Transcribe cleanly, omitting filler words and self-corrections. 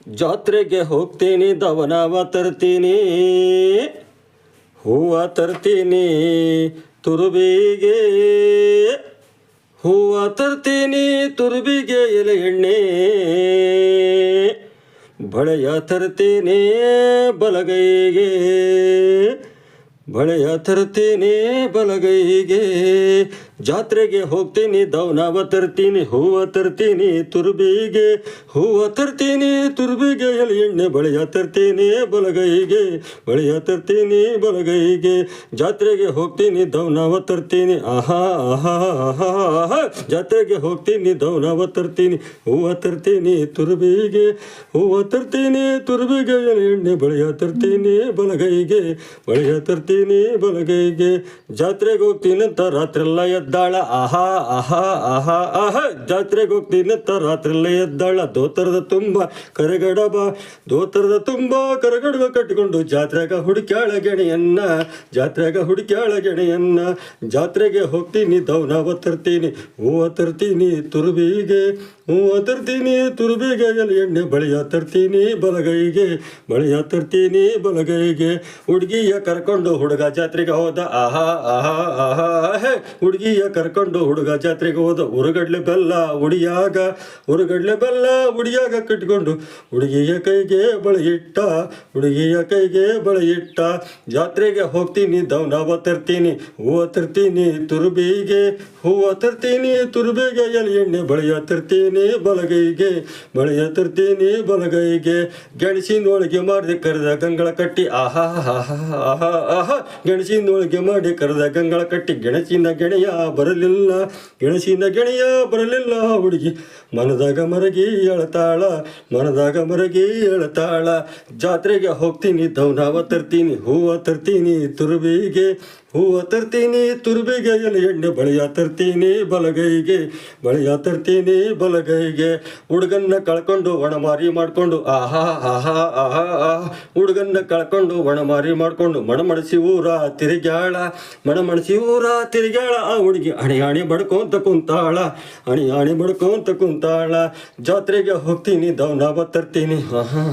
ಜಾತ್ರೆಗೆ ಹೋಗ್ತೀನಿ ದವನವ ತರ್ತೀನಿ, ಹೂವ ತರ್ತೀನಿ ತುರುಬಿಗೆ, ಹೂವ ತರ್ತೀನಿ ತುರುಬಿಗೆ ಎಲೆ ಎಣ್ಣೆ, ಬಳೆಯ ತರ್ತೀನಿ ಬಲಗೈಗೆ, ಬಳೆಯ ತರ್ತೀನಿ ಬಲಗೈಗೆ. ಜಾತ್ರೆಗೆ ಹೋಗ್ತೀನಿ ದವನವ ತರ್ತೀನಿ, ಹೂವ ತರ್ತೀನಿ ತುರುಬಿಗೆ, ಹೂವ ತರ್ತೀನಿ ತುರುಬಿಗೆ ಎಲೆ ಎಣ್ಣೆ, ಬಳೆಯ ತರ್ತೀನಿ ಬಲಗೈಗೆ, ಬಳೆಯ ತರ್ತೀನಿ ಬಲಗೈಗೆ. ಜಾತ್ರೆಗೆ ಹೋಗ್ತೀನಿ ದವನವ ತರ್ತೀನಿ, ಆಹಾ ಆಹಾ ಆಹಾ ಆಹಾ. ಜಾತ್ರೆಗೆ ಹೋಗ್ತೀನಿ ದವನವ ತರ್ತೀನಿ, ಹೂವ ತರ್ತೀನಿ ತುರುಬಿಗೆ, ಹೂವ ತರ್ತೀನಿ ತುರುಬಿಗೆ ಎಲೆ ಎಣ್ಣೆ, ಬಳೆಯ ತರ್ತೀನಿ ಬಲಗೈಗೆ, ಬಳೆಯ ತರ್ತೀನಿ ಬಲಗೈಗೆ. ಜಾತ್ರೆಗೆ ಹೋಗ್ತೀನಂತ ರಾತ್ರೆಲ್ಲ ಎದ್ದಾಳ, ಆಹಾ ಆಹಾ ಆಹಾ ಆಹಾ. ಜಾತ್ರೆಗೆ ಹೋಗ್ತೀನಂತ ರಾತ್ರೆಲ್ಲ ಎದ್ದಾಳ, ದೋತರದ ತುಂಬ ಕರಗಡಬ, ದೋತರದ ತುಂಬ ಕರಗಡಬ ಕಟ್ಟಿಕೊಂಡು ಜಾತ್ರೆಗ ಹುಡುಕ್ಯಾಳ ಗೆಣೆಯನ್ನ, ಜಾತ್ರೆಗ ಹುಡುಕ್ಯಾಳ ಗೆಣೆಯನ್ನ. ಜಾತ್ರೆಗೆ ಹೋಗ್ತೀನಿ ದವನವ ತರ್ತೀನಿ, ಹೂವ ತರ್ತೀನಿ ತುರುಬಿಗೆ, ಹೂವ ತರ್ತೀನಿ ತುರುಬಿಗೆ ಎಲೆ ಎಣ್ಣೆ, ಬಳೆಯ ತರ್ತೀನಿ ಬಲಗೈಗೆ, ಬಳೆಯ ತರ್ತೀನಿ ಬಲಗೈಗೆ. ಹುಡುಗಿಯ ಕರ್ಕೊಂಡು ಹುಡುಗ ಜಾತ್ರೆಗೆ ಹೋದ, ಆಹಾ ಆಹಾ ಆಹಾ ಹೇ. ಹುಡುಗಿಯ ಕರ್ಕೊಂಡು ಹುಡುಗ ಜಾತ್ರೆಗೆ ಹೋದ, ಉರುಗಡ್ಲೆ ಬೆಲ್ಲ ಉಡಿಯಾಗ, ಉರುಗಡ್ಲೆ ಬೆಲ್ಲ ಉಡಿಯಾಗ ಕಟ್ಕೊಂಡು ಹುಡುಗಿಯ ಕೈಗೆ ಬಳೆ ಇಟ್ಟ, ಹುಡುಗಿಯ ಕೈಗೆ ಬಳೆ ಇಟ್ಟ. ಜಾತ್ರೆಗೆ ಹೋಗ್ತೀನಿ ದವನವ ತರ್ತೀನಿ, ಹೂವ ತರ್ತೀನಿ ತುರುಬಿಗೆ, ಹೂವ ತರ್ತೀನಿ ತುರುಬಿಗೆ ಎಲೆ ಎಣ್ಣೆ, ಬಳೆಯ ತರ್ತೀನಿ ಬಲಗೈಗೆ, ಬಳೆಯ ತರ್ತೀನಿ ಬಲಗೈಗೆ. ಗೆಣಸಿನೊಳಗೆ ಮಾಡಿ ಕರೆದ ಗಂಗಳ ಕಟ್ಟಿ, ಆಹಾ ಆಹಾ ಆಹಾ ಆಹಾ. ಗೆಣಸಿನೊಳಗೆ ಮಾಡಿ ಕರೆದ ಗಂಗಳ ಕಟ್ಟಿ, ಗೆಣಸಿನ ಗೆಣೆಯ ಬರಲಿಲ್ಲ, ಗೆಣಸಿನ ಗೆಣೆಯ ಬರಲಿಲ್ಲ. ಹುಡುಗಿ ಮನದಾಗ ಮರಗಿ ಎಳತಾಳ, ಮನದಾಗ ಮರಗಿ ಎಳತಾಳ. ಜಾತ್ರೆಗೆ ಹೋಗ್ತೀನಿ ದವನವ ತರ್ತೀನಿ, ಹೂವ ತರ್ತೀನಿ ತುರುಬಿಗೆ, ಹೂವ ತರ್ತೀನಿ ತುರುಬಿಗೆ ಎಲೆ ಎಣ್ಣೆ, ಬಳೆಯ ತರ್ತೀನಿ ಬಲಗೈಗೆ, ಬಳೆಯ ತರ್ತೀನಿ ಬಲಗೈಗೆ. ಹುಡುಗನ್ನ ಕಳ್ಕೊಂಡು ಒಣಮಾರಿ ಮಾಡಿಕೊಂಡು, ಆಹಾ ಆಹಾ ಆಹಾ ಆಹಾ. ಹುಡುಗನ್ನ ಕಳ್ಕೊಂಡು ಒಣಮಾರಿ ಮಾಡಿಕೊಂಡು ಮಣಮಣಸಿ ಊರ ತಿರುಗ್ಯಾಳ, ಮಣಮಣಸಿ ಊರ ತಿರುಗ್ಯಾಳ. ಆ ಹುಡುಗಿ ಅಣಿ ಅಣಿ ಬಡ್ಕೊಂತ ಕುಂತಾಳ, ಅಣಿ ಅಣಿ ಬಡ್ಕೊಂತ ಕುಂತಾಳ. ಜಾತ್ರೆಗೆ ಹೋಗ್ತೀನಿ ದವನವ ತರ್ತೀನಿ, ಆಹಾ.